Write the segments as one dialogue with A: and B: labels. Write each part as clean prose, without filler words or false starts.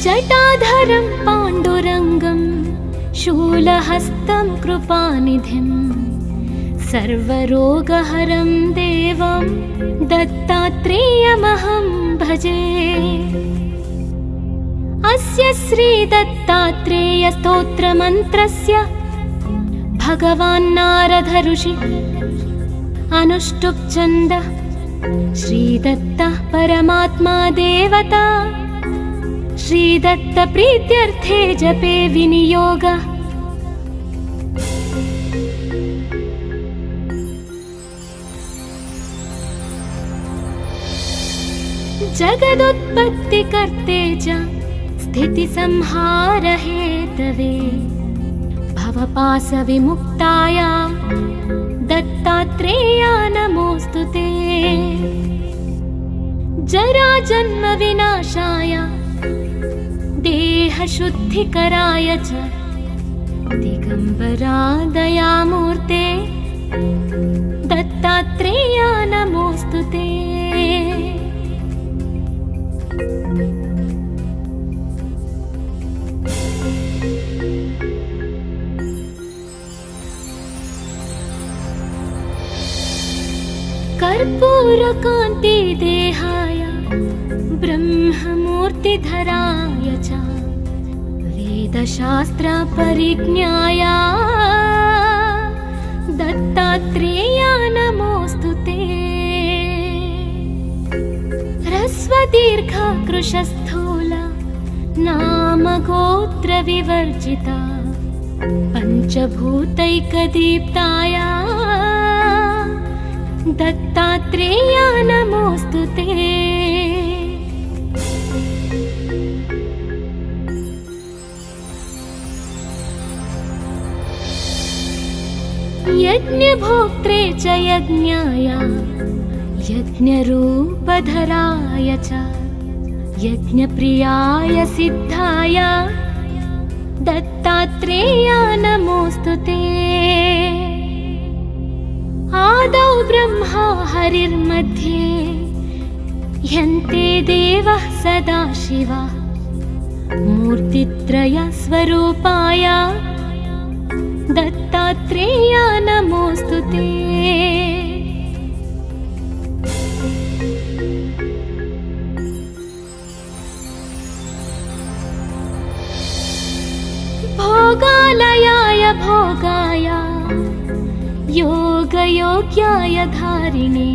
A: जटाधरं पाण्डुरङ्गं शूलहस्तं कृपानिधिं सर्वरोगहरं देवं दत्तात्रेयमहं भजे। अस्य श्रीदत्तात्रेयस्तोत्रमन्त्रस्य भगवान् नारद ऋषि अनुष्टुप् छन्दः श्रीदत्तः परमात्मा देवता श्रीदत्त प्रीत्यर्थे जपे विनियोगः। जगदुत्पत्तिकर्ते च स्थितिसंहार हेतवे भवपाशविमुक्ताय दत्तात्रेया नमोऽस्तु ते। जराजन्म विनाशाय देहशुद्धिकराय च दिगम्बरा दयामूर्ते दत्तात्रेया नमोऽस्तु ते। कर्पूरकान्ति देहाय ब्रह्ममूर्तिधराय च वेदशास्त्र परिज्ञाय दत्तात्रेया नमोऽस्तु ते। ह्रस्वदीर्घ कृशस्थूल नाम गोत्र विवर्जिता पंचभूतैकदीप्ताय दत्तात्रेया नमोऽस्तु ते। यज्ञभोक्त्रे च यज्ञाय यज्ञरूपधराय च यज्ञप्रियाय सिद्धाय दत्तात्रेया नमोऽस्तु ते। आदौ ब्रह्मा हरिर्मध्ये ह्यन्ते देवः सदाशिवः मूर्तित्रय स्वरूपाय दत्तात्रेया नमोऽस्तु ते। भोगालयाय भोगाय योगयोग्याय धारिणे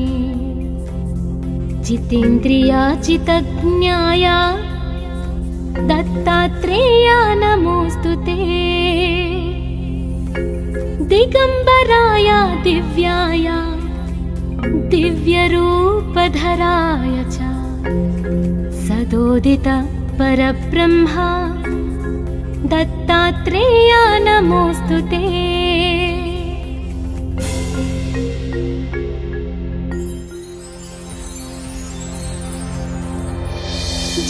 A: जितेन्द्रिया चितज्ञाय दत्तात्रेया नमोऽस्तु ते। दिगम्बराय दिव्याय दिव्यरूपधराय च सदोदित परब्रह्म दत्तात्रेया नमोऽस्तु ते।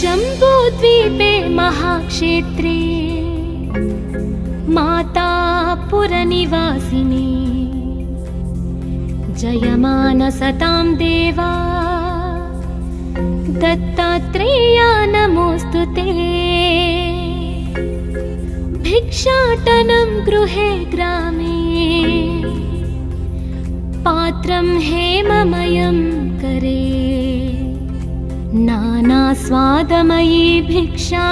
A: जम्बूद्वीपे महाक्षेत्रे मातापुरनिवासिनी जयमानसतां देवा दत्तात्रेया नमोऽस्तु ते। भिक्षाटनं गृहे ग्रामे पात्रं हेममयं करे नानास्वादमयी भिक्षा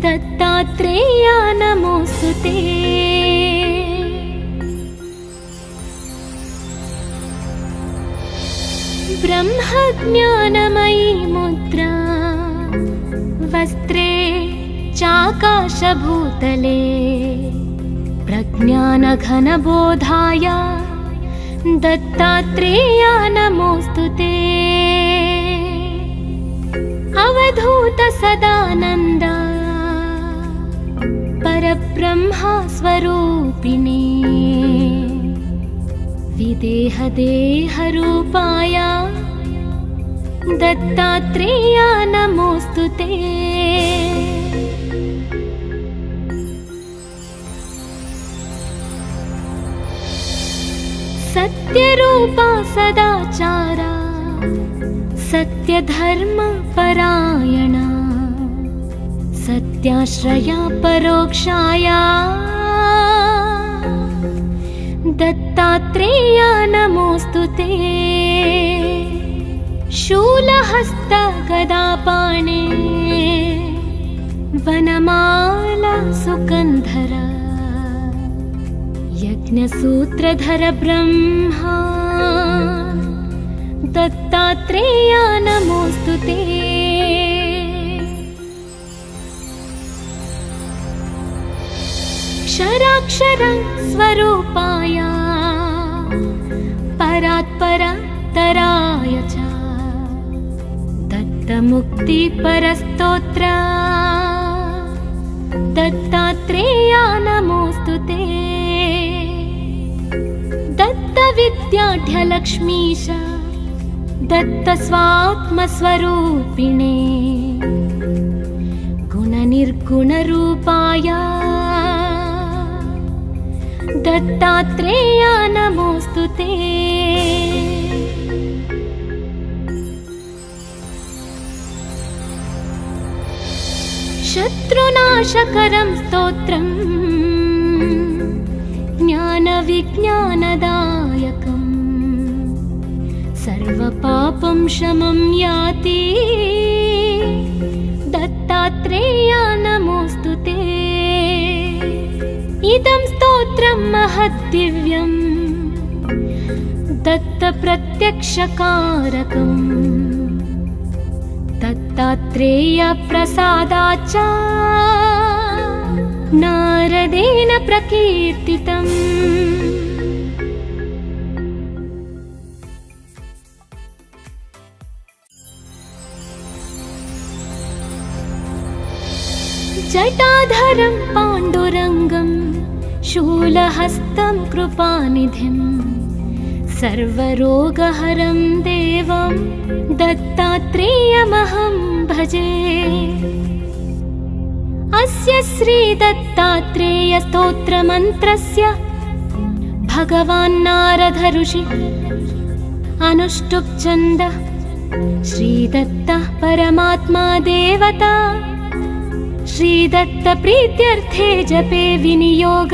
A: दत्तात्रेया नमोऽस्तु ते। ब्रह्मज्ञानमयी मुद्रा वस्त्रे चाकाशभूतले प्रज्ञानघनबोधाय दत्तात्रेया नमोऽस्तु ते। अवधूत सदानन्द परब्रह्म स्वरूपिणे विदेह देहरूपाय दत्तात्रेया नमोऽस्तु ते। सत्यरूपा सदाचारा सत्यधर्म परायणा सत्याश्रया परोक्षाया दत्तात्रेया नमोऽस्तुते। शूलहस्त गदापाणे वनमाला सुकन्धरा यज्ञसूत्रधर ब्रह्मा दत्तात्रेया नमोऽस्तुते। क्षराक्षर स्वरूपाय परात्परतराय च दत्तमुक्तिपरस्तोत्र दत्तात्रेया नमोऽस्तुते। दत्तविद्याढ्यलक्ष्मीश दत्तस्वात्मस्वरूपिणे गुणनिर्गुणरूपाय दत्तात्रेया नमोऽस्तुते। शत्रुनाशकरं स्तोत्रम् ज्ञानविज्ञानदायकम् सर्वपापं शमं याति दत्तात्रेया नमोऽस्तुते। इदं स्तोत्रं महद्दिव्यम् दत्तप्रत्यक्षकारकम् दत्तात्रेय प्रसादाच्च नारदेन प्रकीर्तितम्। जटाधरं पाण्डुरङ्गं शूलहस्तं कृपानिधिं सर्वरोगहरं देवं दत्तात्रेयमहं भजे। अस्य श्रीदत्तात्रेयस्तोत्रमन्त्रस्य भगवान् नारद ऋषि अनुष्टुप् छन्द श्रीदत्तः परमात्मा देवता श्रीदत्त प्रीत्यर्थे जपे विनियोग।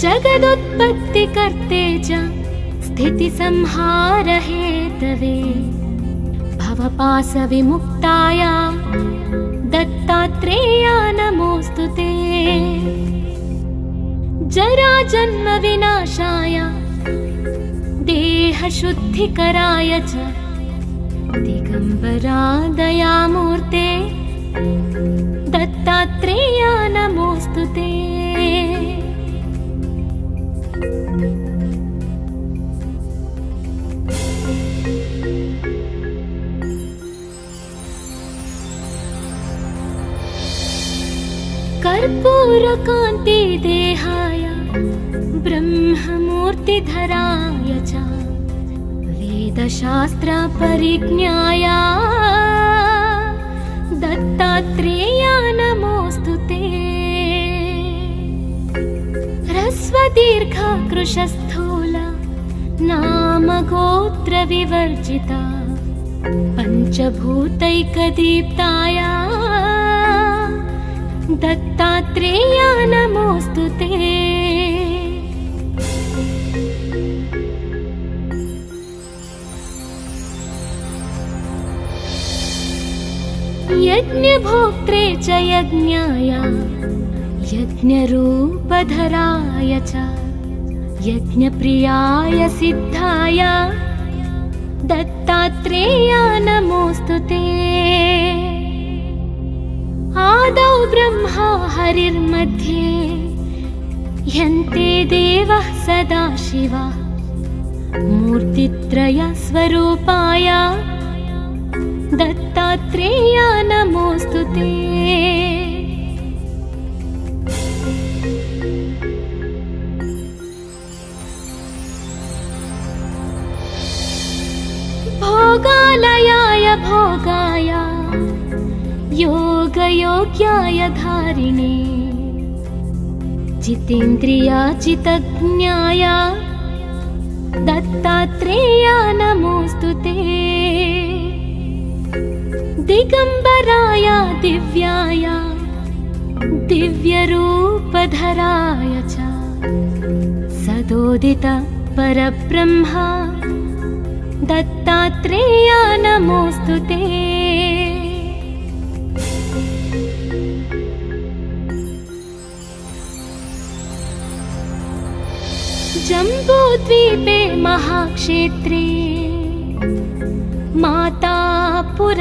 A: जगदुत्पत्तिकर्ते च स्थितिसंहार हेतवे भवपाशविमुक्ताय दत्तात्रेया नमोऽस्तुते। जराजन्मविनाशाय देहशुद्धिकराय च दिगम्बरा दयामूर्ते दत्तात्रेया नमोऽस्तुते। कर्पूरकान्ति देहाय ब्रह्ममूर्तिधराय च वेदशास्त्र परिज्ञाय दत्तात्रेया नमोऽस्तुते। ह्रस्वदीर्घ कृशस्थूल नाम गोत्र विवर्जिता पंचभूतैकदीप्ताय दत्तात्रेया नमोऽस्तुते। यज्ञभोक्त्रे च यज्ञाय यज्ञरूपधराय च यज्ञप्रियाय सिद्धाय दत्तात्रेया नमोऽस्तुते। आदौ ब्रह्मा हरिर्मध्ये ह्यन्ते देवः सदाशिवः मूर्तित्रय स्वरूपाय दत्तात्रेया नमोऽस्तुते। भोगालयाय भोगाय योगयोग्याय धारिणे जितेन्द्रिया चितज्ञाय दत्तात्रेया नमोऽस्तु ते। दिगम्बराय दिव्याय दिव्यरूपधराय च सदोदित परब्रह्मा दत्तात्रेया नमोऽस्तु ते। जम्बूद्वीपे महाक्षेत्रे मातापुरनिवासिनी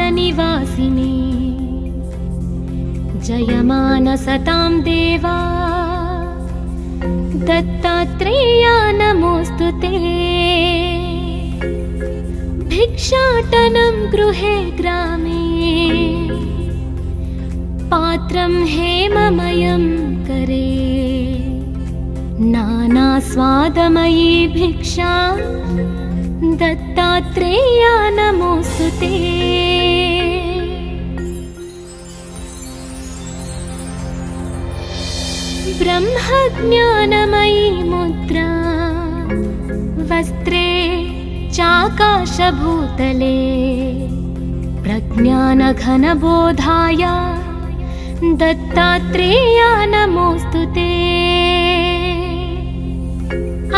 A: जयमानसतां देवा दत्तात्रेया नमोऽस्तु ते। भिक्षाटनं गृहे ग्रामे पात्रं हेममयं करे नानास्वादमयी भिक्षा दत्तात्रेया नमोऽस्तु ते। ब्रह्मज्ञानमयी मुद्रा वस्त्रे चाकाशभूतले प्रज्ञानघनबोधाय दत्तात्रेया नमोऽस्तु ते।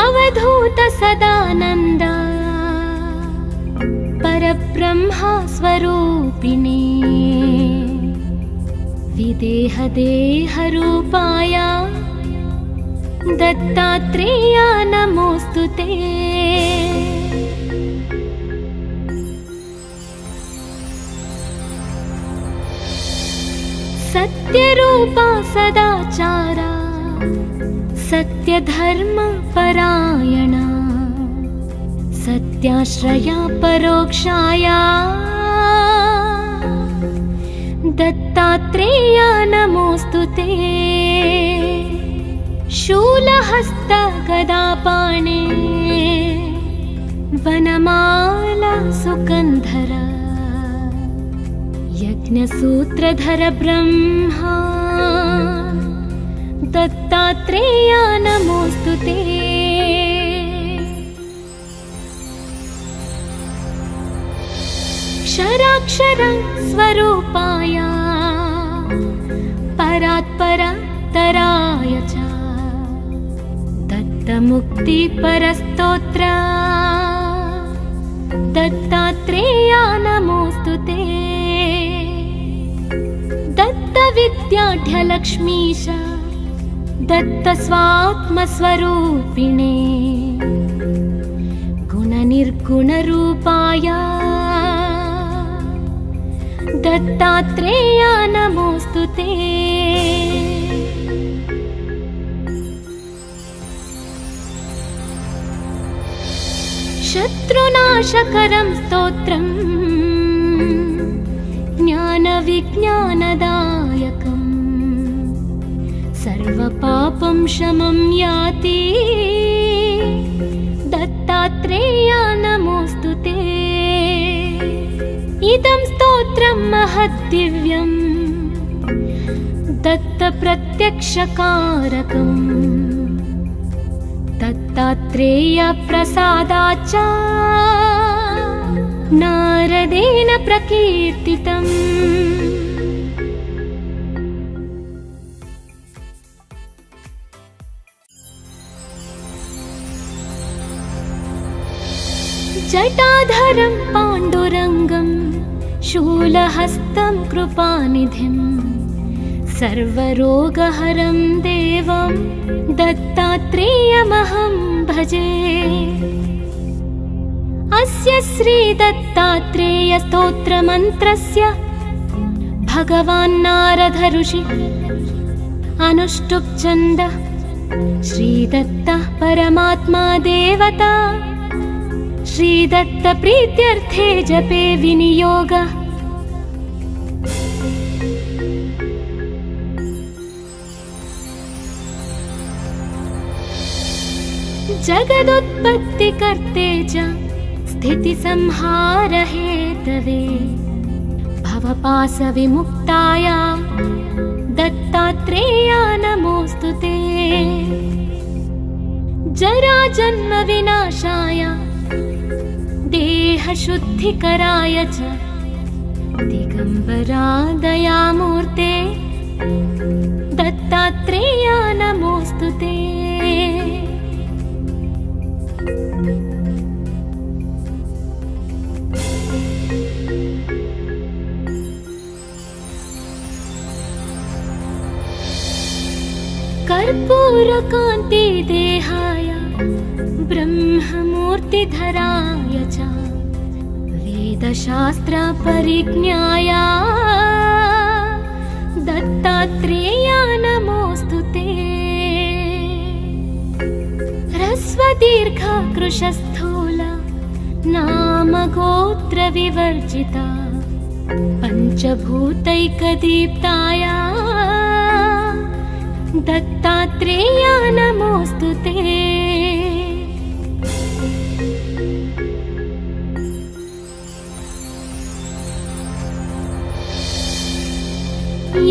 A: अवधूत सदानन्द परब्रह्मा स्वरूपिणे विदेहदेहरूपाय दत्तात्रेया नमोऽस्तु ते। सत्यरूपा सदाचारा सत्यधर्मपरायणा सत्याश्रया परोक्षाया दत्तात्रेया नमोऽस्तु ते। शूलहस्त गदापाणे वनमाला सुकन्धर यज्ञसूत्रधर ब्रह्मा दत्तात्रेया नमोऽस्तु ते। क्षराक्षर स्वरूपाय परात्परतराय च दत्तमुक्तिपरस्तोत्र दत्तात्रेया नमोऽस्तु ते। दत्तविद्याढ्यलक्ष्मीश दत्तस्वात्मस्वरूपिणे गुणनिर्गुणरूपाय दत्तात्रेया नमोऽस्तु ते। शत्रुनाशकरं स्तोत्रं ज्ञानविज्ञानदायकं सर्वपापं शमं याति दत्तात्रेया नमोऽस्तु ते। इदं स्तोत्रं महद्दिव्यं दत्तप्रत्यक्षकारकं दत्तात्रेयप्रसादाच्च नारदेन प्रकीर्तितम्। जटाधरं पाण्डुरङ्गं शूलहस्तं कृपानिधिं सर्वरोगहरं देवं दत्तात्रेयमहं भजे। अस्य श्रीदत्तात्रेयस्तोत्रमन्त्रस्य भगवान् नारद ऋषि अनुष्टुप् छन्द श्रीदत्तः परमात्मा देवता श्रीदत्त प्रीत्यर्थे जपे विनियोग। जगदुत्पत्तिकर्ते च स्थितिसंहार हेतवे भवपाशविमुक्ताय दत्तात्रेया नमोऽस्तु ते। जराजन्म विनाशाय देहशुद्धिकराय च दिगम्बरा दयामूर्ते दत्तात्रेय नमोऽस्तु ते। कर्पूरकान्ति देहाय ब्रह्ममूर्तिधराय च वेदशास्त्र परिज्ञाय दत्तात्रेय नमोऽस्तु ते। ह्रस्वदीर्घ कृशस्थूल नाम गोत्र विवर्जिता पंचभूतैकदीप्ताय दत्तात्रेय नमोऽस्तु ते।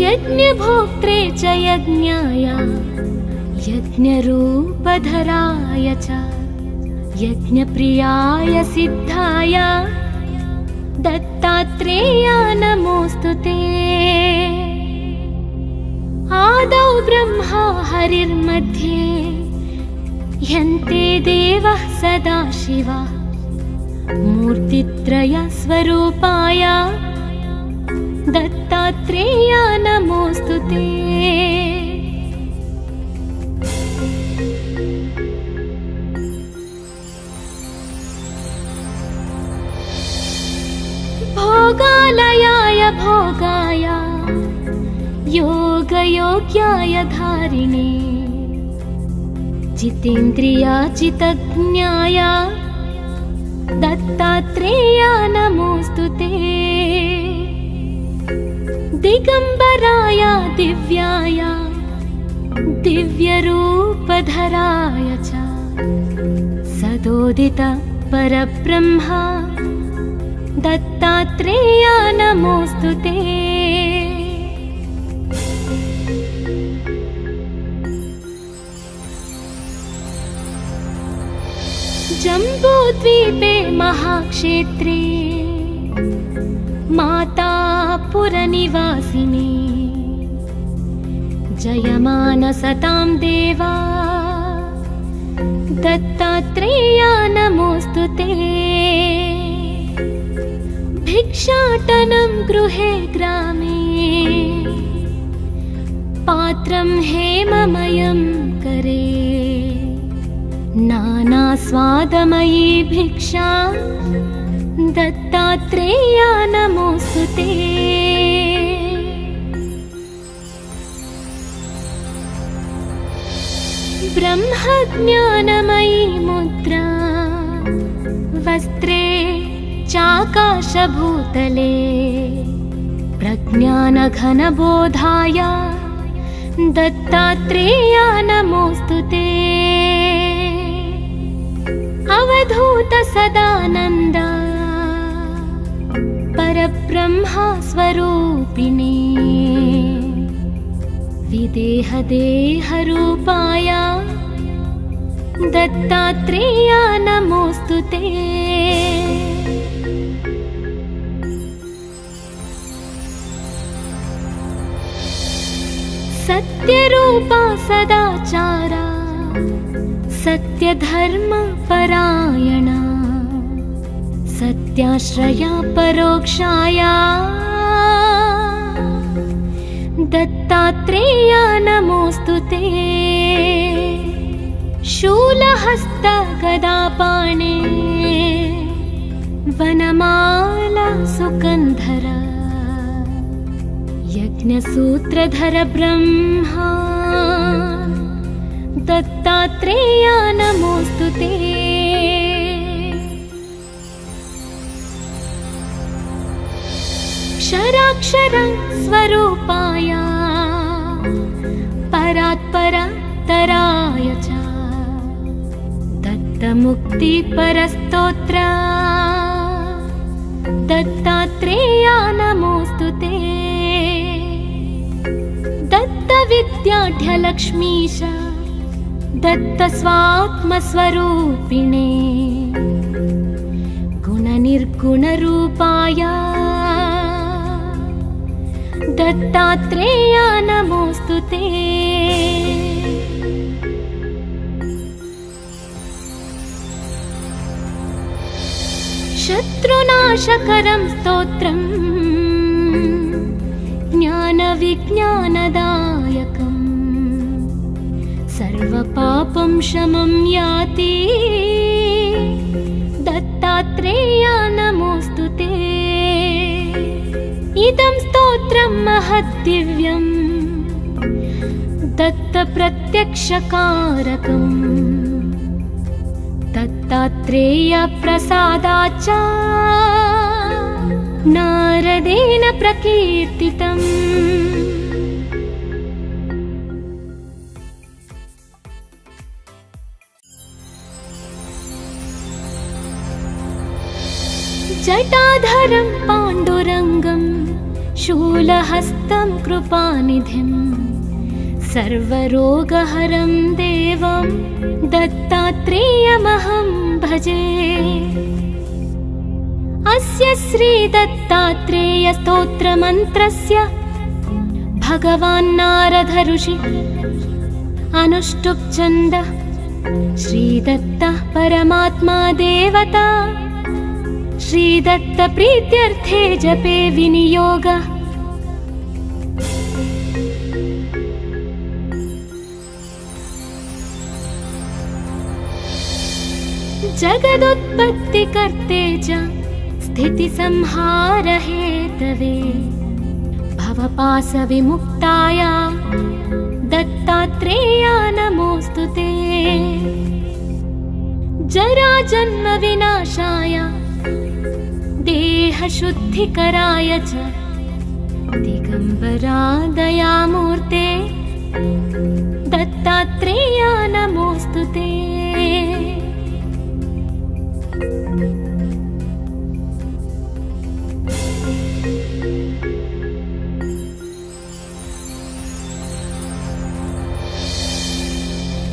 A: यज्ञभोक्त्रे च यज्ञाय यज्ञरूपधराय च यज्ञप्रियाय सिद्धाय दत्तात्रेय नमोऽस्तु ते। आदौ ब्रह्मा हरिर्मध्ये यन्ते देवः सदाशिवः मूर्तित्रयस्वरूपाय दत्तात्रेय नमोऽस्तु ते। भोगालयाय भोगाय योगयोग्याय धारिणे जितेन्द्रियाजितज्ञाय दत्तात्रेय नमोऽस्तु ते। दिगम्बराय दिव्याय दिव्यरूपधराय च सदोदित परब्रह्म दत्तात्रेय नमोऽस्तु ते। जम्बूद्वीपे महाक्षेत्रे मातापुरनिवासिने जयमानसतां देवा दत्तात्रेय नमोऽस्तु ते। भिक्षाटनं गृहे ग्रामे पात्रं हेममयं करे नानास्वादमयी भिक्षा दत्तात्रेय नमोऽस्तु ते। ब्रह्मज्ञानमयी मुद्रा वस्त्रे चाकाशभूतले प्रज्ञानघनबोधाय दत्तात्रेय नमोऽस्तु ते। अवधूत सदानन्द परब्रह्म स्वरूपिणे विदेहदेहरूपाय दत्तात्रेय नमोऽस्तु ते। सत्यरूपा सदाचारा सत्यधर्मपरायणा सत्याश्रया परोक्षाया दत्तात्रेय नमोऽस्तु ते। शूलहस्त गदापाणे वनमाला सुकन्धर यज्ञसूत्रधर ब्रह्मा दत्तात्रेय नमोऽस्तु ते। क्षराक्षर स्वरूपाय परात्परतराय च दत्तमुक्तिपरस्तोत्र दत्तात्रेय नमोऽस्तु ते। दत्तविद्याढ्यलक्ष्मीश दत्तस्वात्मस्वरूपिणे गुणनिर्गुणरूपाय दत्तात्रेया नमोऽस्तु ते। शत्रुनाशकरं स्तोत्रम् ज्ञानविज्ञानदायकम् सर्वपापं शमं याति दत्तात्रेया नमोऽस्तु ते। इदं स्तोत्रं महद्दिव्यम् दत्तप्रत्यक्षकारकम् दत्तात्रेय प्रसादाच्च नारदेन प्रकीर्तितम्। जटाधरं पाण्डुरङ्गं शूलहस्तं कृपानिधिं सर्वरोगहरं देवं दत्तात्रेयमहं भजे। अस्य श्रीदत्तात्रेयस्तोत्रमन्त्रस्य भगवान् नारद ऋषि अनुष्टुप् छन्द श्रीदत्तः परमात्मा देवता श्रीदत्त प्रीत्यर्थे जपे विनियोग। जगदुत्पत्तिकर्ते च स्थितिसंहार हेतवे भवपाशविमुक्ताय दत्तात्रेया नमोऽस्तु ते। जराजन्मविनाशाय देहशुद्धिकराय च दिगम्बरा दयामूर्ते दत्तात्रेया नमोऽस्तु ते।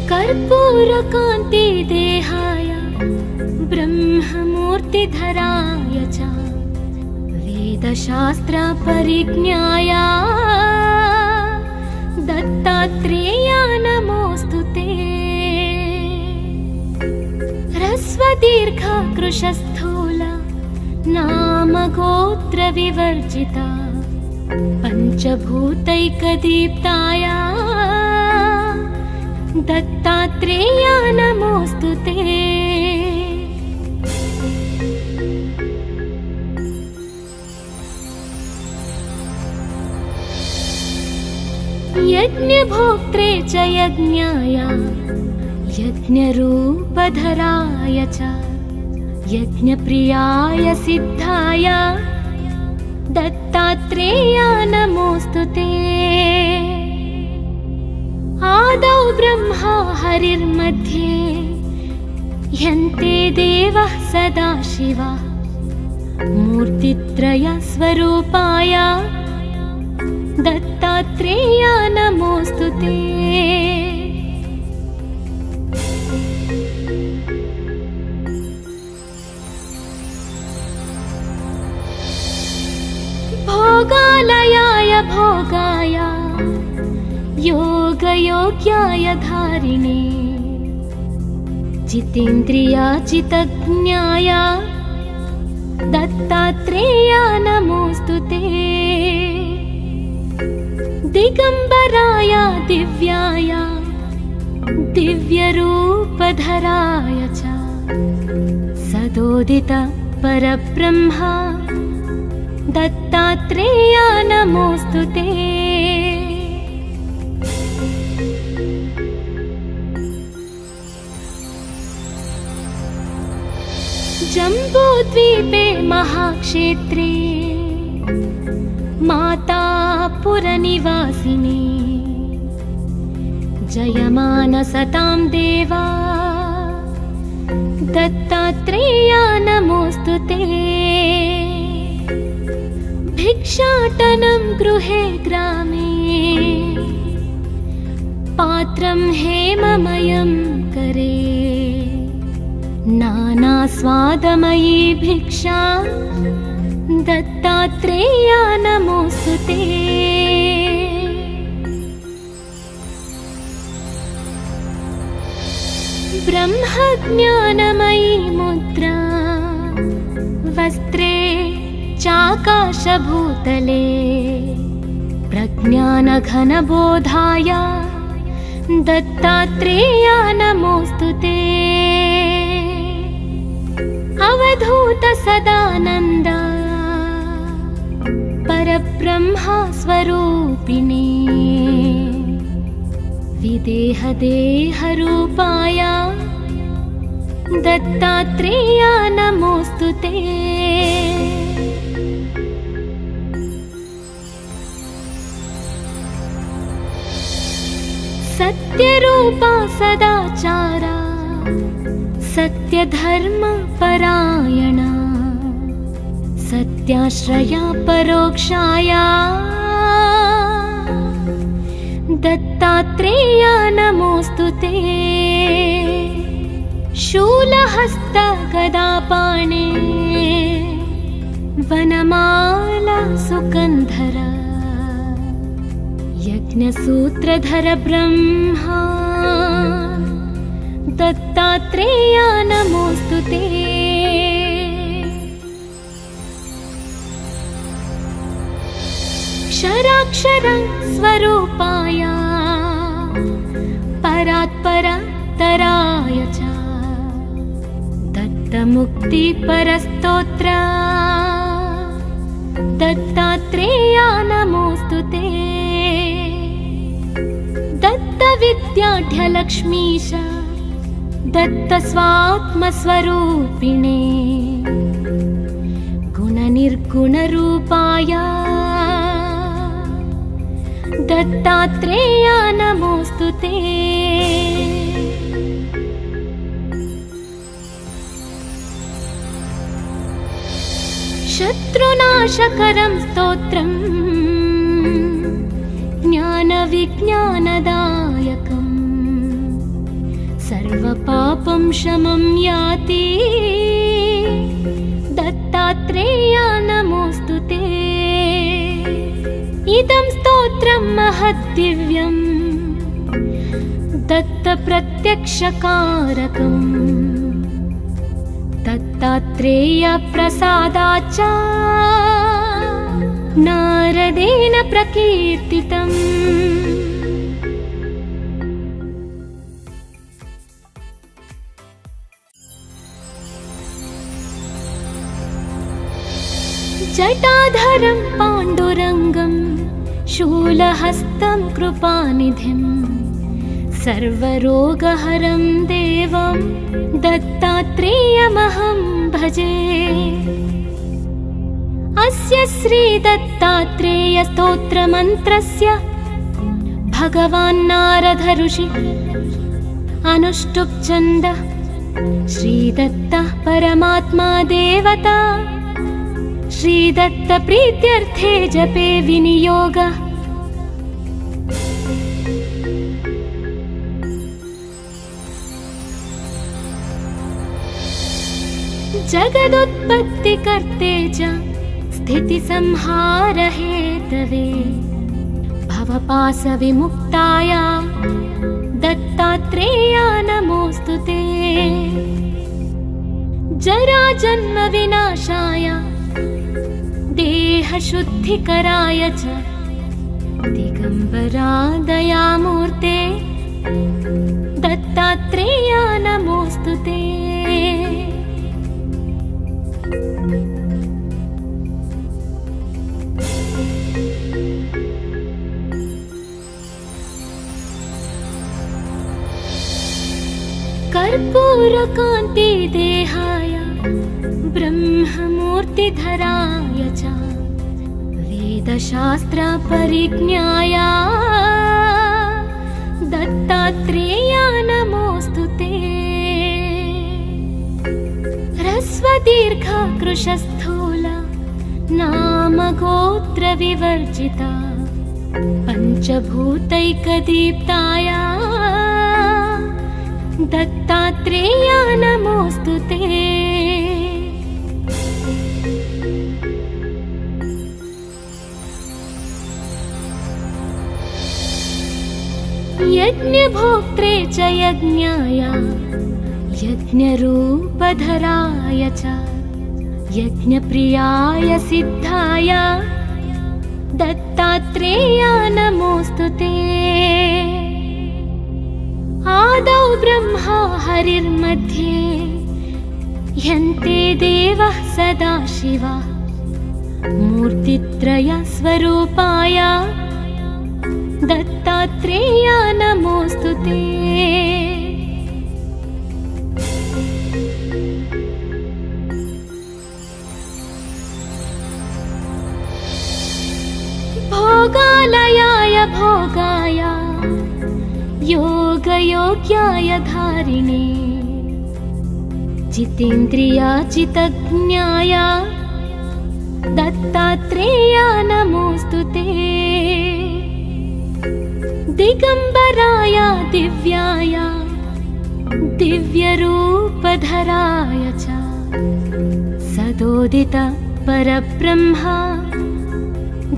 A: कर्पूरकान्ति देहाय ब्रह्ममूर्तिधराय च वेदशास्त्र परिज्ञाय दत्तात्रेया नमोऽस्तु ते। ह्रस्वदीर्घ कृशस्थूल नाम गोत्र विवर्जिता पंचभूतैकदीप्ताय दत्तात्रेया नमोऽस्तु ते। यज्ञभोक्त्रे च यज्ञाय यज्ञरूपधराय च यज्ञप्रियाय सिद्धाय दत्तात्रेया नमोऽस्तु ते। आदौ ब्रह्मा हरिर्मध्ये ह्यन्ते देवः सदाशिवः मूर्तित्रय स्वरूपाय दत्तात्रेया नमोऽस्तु ते। भोगालयाय भोगाय योगयोग्याय धारिणे जितेन्द्रियाजितज्ञाय दत्तात्रेया नमोऽस्तु ते। दिगम्बराय दिव्याय दिव्यरूपधराय च सदोदित परब्रह्मा दत्तात्रेया नमोऽस्तु ते। जम्बूद्वीपे महाक्षेत्रे मातापुरनिवासिनी जयमानसतां देवा दत्तात्रेया नमोऽस्तु ते। भिक्षाटनं गृहे ग्रामे पात्रं हेममयं करे नानास्वादमयी भिक्षा दत्तात्रेया नमोस्तुते। ब्रह्मज्ञानमयी मुद्रा वस्त्रे चाकाशभूतले प्रज्ञानघनबोधाय दत्तात्रेया नमोस्तुते। अवधूत सदानन्द परब्रह्मा स्वरूपिणे विदेहदेहरूपाय दत्तात्रेया नमोस्तुते। सत्यरूपा सदाचारा सत्यधर्मपरायणा सत्याश्रया परोक्षाया दत्तात्रेया नमोस्तुते। शूलहस्त गदापाणे वनमाला सुकन्धरा यज्ञसूत्रधर ब्रह्मा दत्तात्रेया नमोस्तुते। क्षराक्षर स्वरूपाय परात्परतराय च दत्तमुक्तिपरस्तोत्र दत्तात्रेया नमोस्तुते। दत्तविद्याढ्यलक्ष्मीश दत्तस्वात्मस्वरूपिणे गुणनिर्गुणरूपाय दत्तात्रेया नमोस्तुते। शत्रुनाशकरं स्तोत्रम् ज्ञानविज्ञानदायकम् सर्वपापं शमं याति दत्तात्रेया नमोस्तुते। इदं स्तोत्रं महद्दिव्यं दत्तप्रत्यक्षकारकम् दत्तात्रेयप्रसादाच्च नारदेन प्रकीर्तितम्। जटाधरं पाण्डुरङ्गं शूलहस्तं कृपानिधिं सर्वरोगहरं देवं दत्तात्रेयमहं भजे। अस्य श्रीदत्तात्रेयस्तोत्रमन्त्रस्य भगवान् नारद ऋषि अनुष्टुप् छन्दः श्रीदत्तः परमात्मा देवता श्रीदत्त प्रीत्यर्थे जपे विनियोगः। जगदुत्पत्तिकर्ते च स्थितिसंहारहेतवे भवपाशविमुक्ताय दत्तात्रेया नमोस्तुते। जराजन्मविनाशाय देहशुद्धिकराय च दिगम्बरा दयामूर्ते दत्तात्रेया नमोस्तुते। कर्पूरकान्ति देहाय ब्रह्ममूर्तिधराय च वेदशास्त्र परिज्ञाय दत्तात्रेया नमोस्तुते। ह्रस्वदीर्घ कृशस्थूल नाम गोत्र विवर्जिता पञ्चभूतैकदीप्ताय दत्तात्रेया नमोऽस्तु ते। यज्ञभोक्त्रे च यज्ञाय यज्ञरूपधराय च यज्ञप्रियाय सिद्धाय दत्तात्रेया नमोऽस्तु ते। आदौ ब्रह्मा हरिर्मध्ये यन्ते देवः सदाशिवः मूर्तित्रयस्वरूपाय दत्तात्रेया नमोऽस्तु ते। भोगालयाय भोगाय योगयोग्याय धारिणे जितेन्द्रियाजितज्ञाय दत्तात्रेया नमोऽस्तु ते। दिगम्बराय दिव्याय दिव्यरूपधराय च सदोदित परब्रह्मा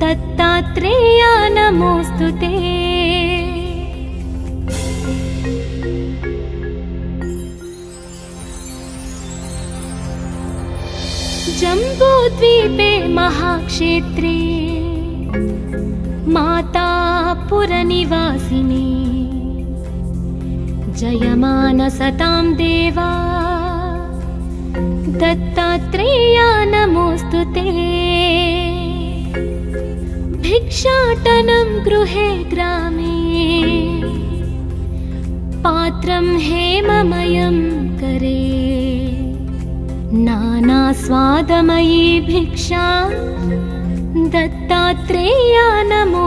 A: दत्तात्रेया नमोऽस्तु ते। जम्बूद्वीपे महाक्षेत्रे मातापुरनिवासिने जयमानसतां देवा दत्तात्रेया नमोऽस्तु ते। भिक्षाटनं गृहे ग्रामे पात्रं हेममयं करे नानास्वादमयी भिक्षा दत्तात्रेया नमोऽस्तु